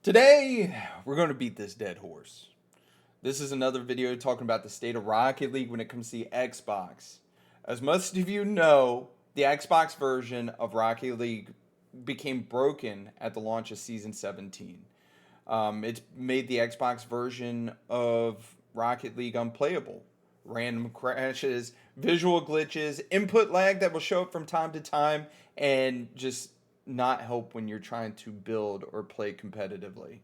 Today, we're going to beat this dead horse. This is another video talking about the state of Rocket League when it comes to the Xbox. As most of you know, the Xbox version of Rocket League became broken at the launch of Season 17. It's made the Xbox version of Rocket League unplayable. Random crashes, visual glitches, input lag that will show up from time to time, and just not help when you're trying to build or play competitively.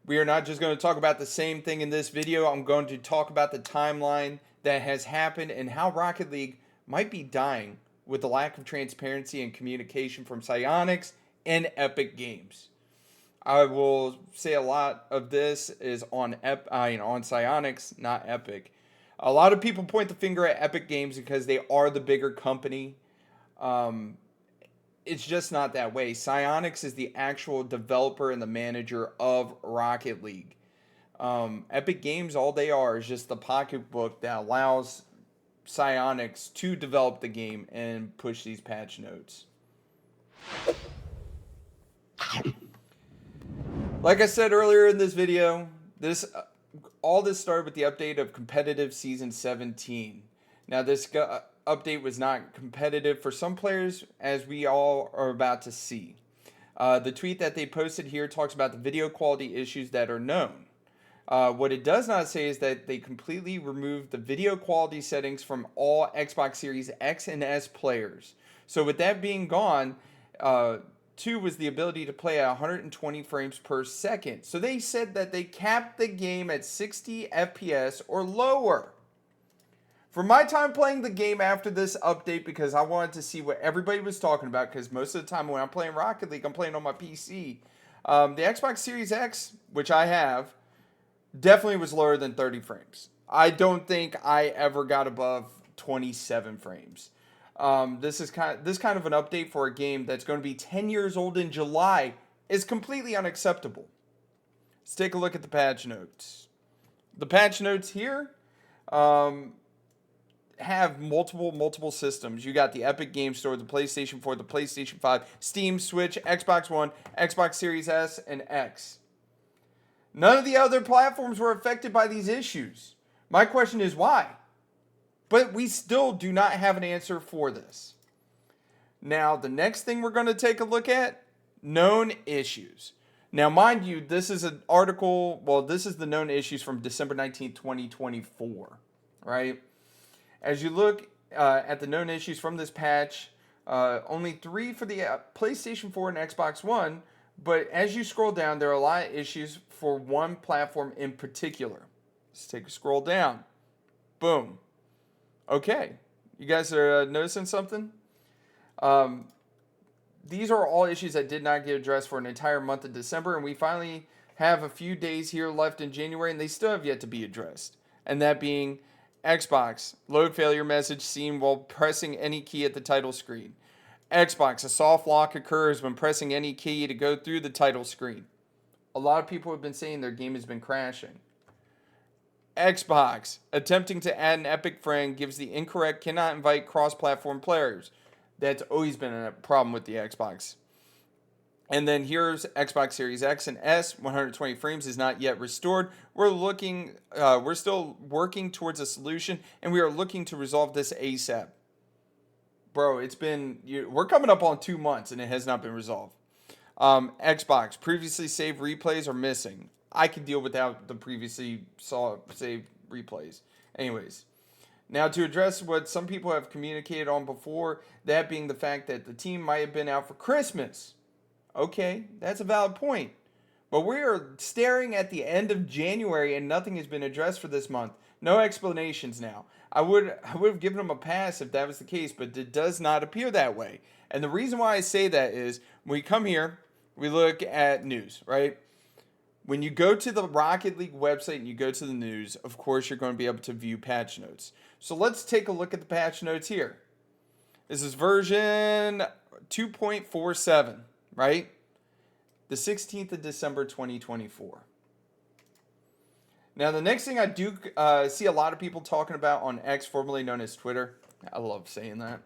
We are not just going to talk about the same thing in this video. I'm going to talk about the timeline that has happened and how Rocket League might be dying with the lack of transparency and communication from Psyonix and Epic Games. I will say a lot of this is on on Psyonix, not Epic. A lot of people point the finger at Epic Games because they are the bigger company. Um, it's just not that way. Psyonix is the actual developer and the manager of Rocket League. Epic Games, all they are is just the pocketbook that allows Psyonix to develop the game and push these patch notes. Like I said earlier in this video, all this started with the update of competitive season 17. Now this update was not competitive for some players, as we all are about to see. The tweet that they posted here talks about the video quality issues that are known. What it does not say is that they completely removed the video quality settings from all Xbox Series X and S players. So with that being gone, two was the ability to play at 120 frames per second. So they said that they capped the game at 60 FPS or lower. For my time playing the game after this update, because I wanted to see what everybody was talking about, because most of the time when I'm playing Rocket League, I'm playing on my PC. The Xbox Series X, which I have, definitely was lower than 30 frames. I don't think I ever got above 27 frames. This kind of an update for a game that's going to be 10 years old in July is completely unacceptable. Let's take a look at the patch notes. The patch notes here have multiple systems. You got the Epic Game Store, the PlayStation 4, the PlayStation 5, Steam, Switch, Xbox One, Xbox Series S, and X. None of the other platforms were affected by these issues. My question is why? But we still do not have an answer for this. Now, the next thing we're going to take a look at, known issues. Now, mind you, this is an article, this is the known issues from December 19th, 2024, right? As you look at the known issues from this patch, only 3 for the PlayStation 4 and Xbox One, but as you scroll down, there are a lot of issues for one platform in particular. Let's take a scroll down. Boom. Okay. You guys are noticing something? These are all issues that did not get addressed for an entire month of December, and we finally have a few days here left in January, and they still have yet to be addressed. And that being Xbox, load failure message seen while pressing any key at the title screen. Xbox, a soft lock occurs when pressing any key to go through the title screen. A lot of people have been saying their game has been crashing. Xbox, attempting to add an Epic friend gives the incorrect cannot invite cross-platform players. That's always been a problem with the Xbox. And then here's Xbox Series X and S. 120 frames is not yet restored. We're still working towards a solution, and we are looking to resolve this ASAP. Bro, we're coming up on 2 months, and it has not been resolved. Xbox, previously saved replays are missing. I can deal without the previously saved replays. Anyways, now to address what some people have communicated on before, that being the fact that the team might have been out for Christmas. Okay, that's a valid point. But we are staring at the end of January and nothing has been addressed for this month. No explanations now. I would have given them a pass if that was the case, but it does not appear that way. And the reason why I say that is when we come here, we look at news, right? When you go to the Rocket League website and you go to the news, of course, you're going to be able to view patch notes. So let's take a look at the patch notes here. This is version 2.47, right? The 16th of December, 2024. Now, the next thing I do see a lot of people talking about on X, formerly known as Twitter. I love saying that.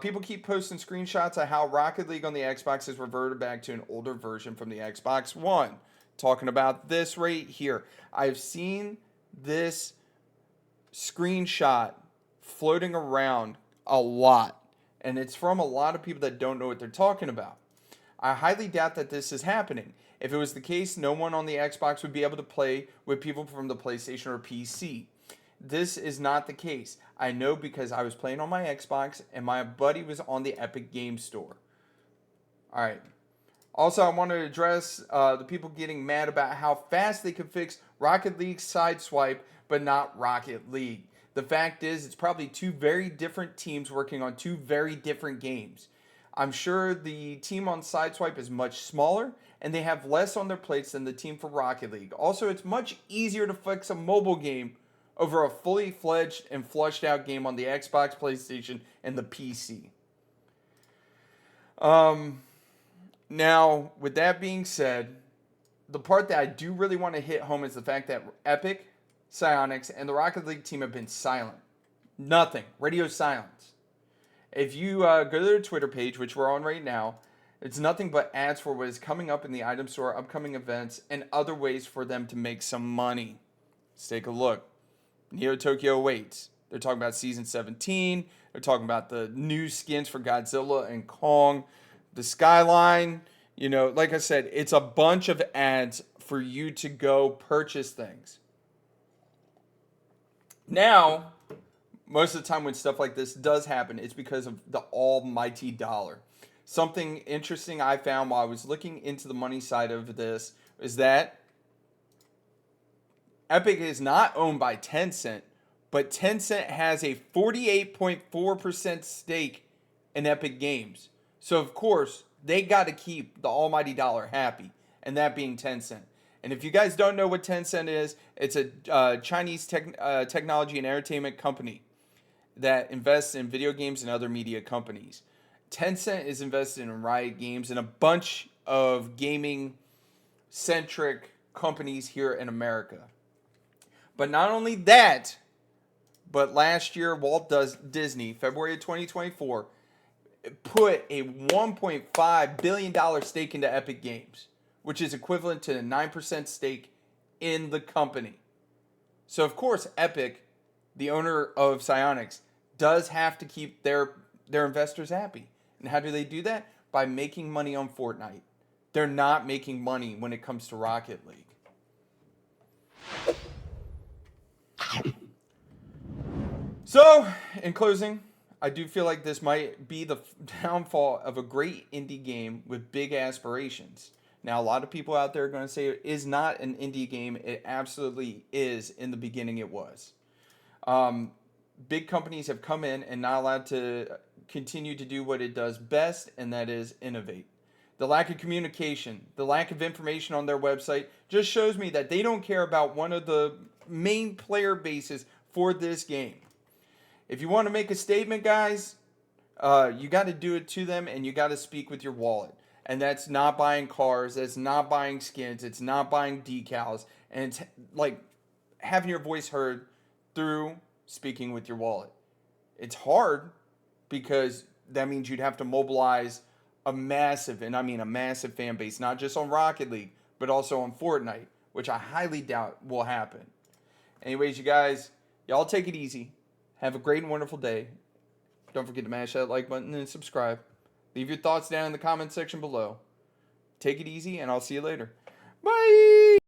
People keep posting screenshots of how Rocket League on the Xbox has reverted back to an older version from the Xbox One. Talking about this right here. I've seen this screenshot floating around a lot, and it's from a lot of people that don't know what they're talking about. I highly doubt that this is happening. If it was the case, no one on the Xbox would be able to play with people from the PlayStation or PC. This is not the case. I know because I was playing on my Xbox and my buddy was on the Epic Game Store. All right. Also, I want to address the people getting mad about how fast they can fix Rocket League Sideswipe, but not Rocket League. The fact is, it's probably two very different teams working on two very different games. I'm sure the team on Sideswipe is much smaller, and they have less on their plates than the team for Rocket League. Also, it's much easier to fix a mobile game over a fully fledged and flushed out game on the Xbox, PlayStation, and the PC. Now, with that being said, the part that I do really want to hit home is the fact that Epic, Psyonix, and the Rocket League team have been silent. Nothing. Radio silence. If you go to their Twitter page, which we're on right now, it's nothing but ads for what is coming up in the item store, upcoming events, and other ways for them to make some money. Let's take a look. Neo Tokyo waits. They're talking about Season 17. They're talking about the new skins for Godzilla and Kong. The Skyline. You know, like I said, it's a bunch of ads for you to go purchase things. Now, most of the time when stuff like this does happen, it's because of the almighty dollar. Something interesting I found while I was looking into the money side of this is that Epic is not owned by Tencent, but Tencent has a 48.4% stake in Epic Games. So, of course, they got to keep the almighty dollar happy, and that being Tencent. And if you guys don't know what Tencent is, it's a Chinese technology and entertainment company that invests in video games and other media companies. Tencent is invested in Riot Games and a bunch of gaming-centric companies here in America. But not only that, but last year, Walt Disney, February of 2024, put a $1.5 billion stake into Epic Games, which is equivalent to a 9% stake in the company. So, of course, Epic, the owner of Psyonix, does have to keep their investors happy. And how do they do that? By making money on Fortnite. They're not making money when it comes to Rocket League. So, in closing, I do feel like this might be the downfall of a great indie game with big aspirations. Now, a lot of people out there are going to say it is not an indie game. It absolutely is. In the beginning, it was. Big companies have come in and not allowed to continue to do what it does best, and that is innovate. The lack of communication, the lack of information on their website just shows me that they don't care about one of the main player bases for this game. If you want to make a statement, guys, you got to do it to them, and you got to speak with your wallet. And that's not buying cars, that's not buying skins, it's not buying decals, and it's like having your voice heard through speaking with your wallet. It's hard because that means you'd have to mobilize a massive, and I mean a massive fan base, not just on Rocket League, but also on Fortnite, which I highly doubt will happen. Anyways, you guys, y'all take it easy. Have a great and wonderful day. Don't forget to mash that like button and subscribe. Leave your thoughts down in the comment section below. Take it easy, and I'll see you later. Bye!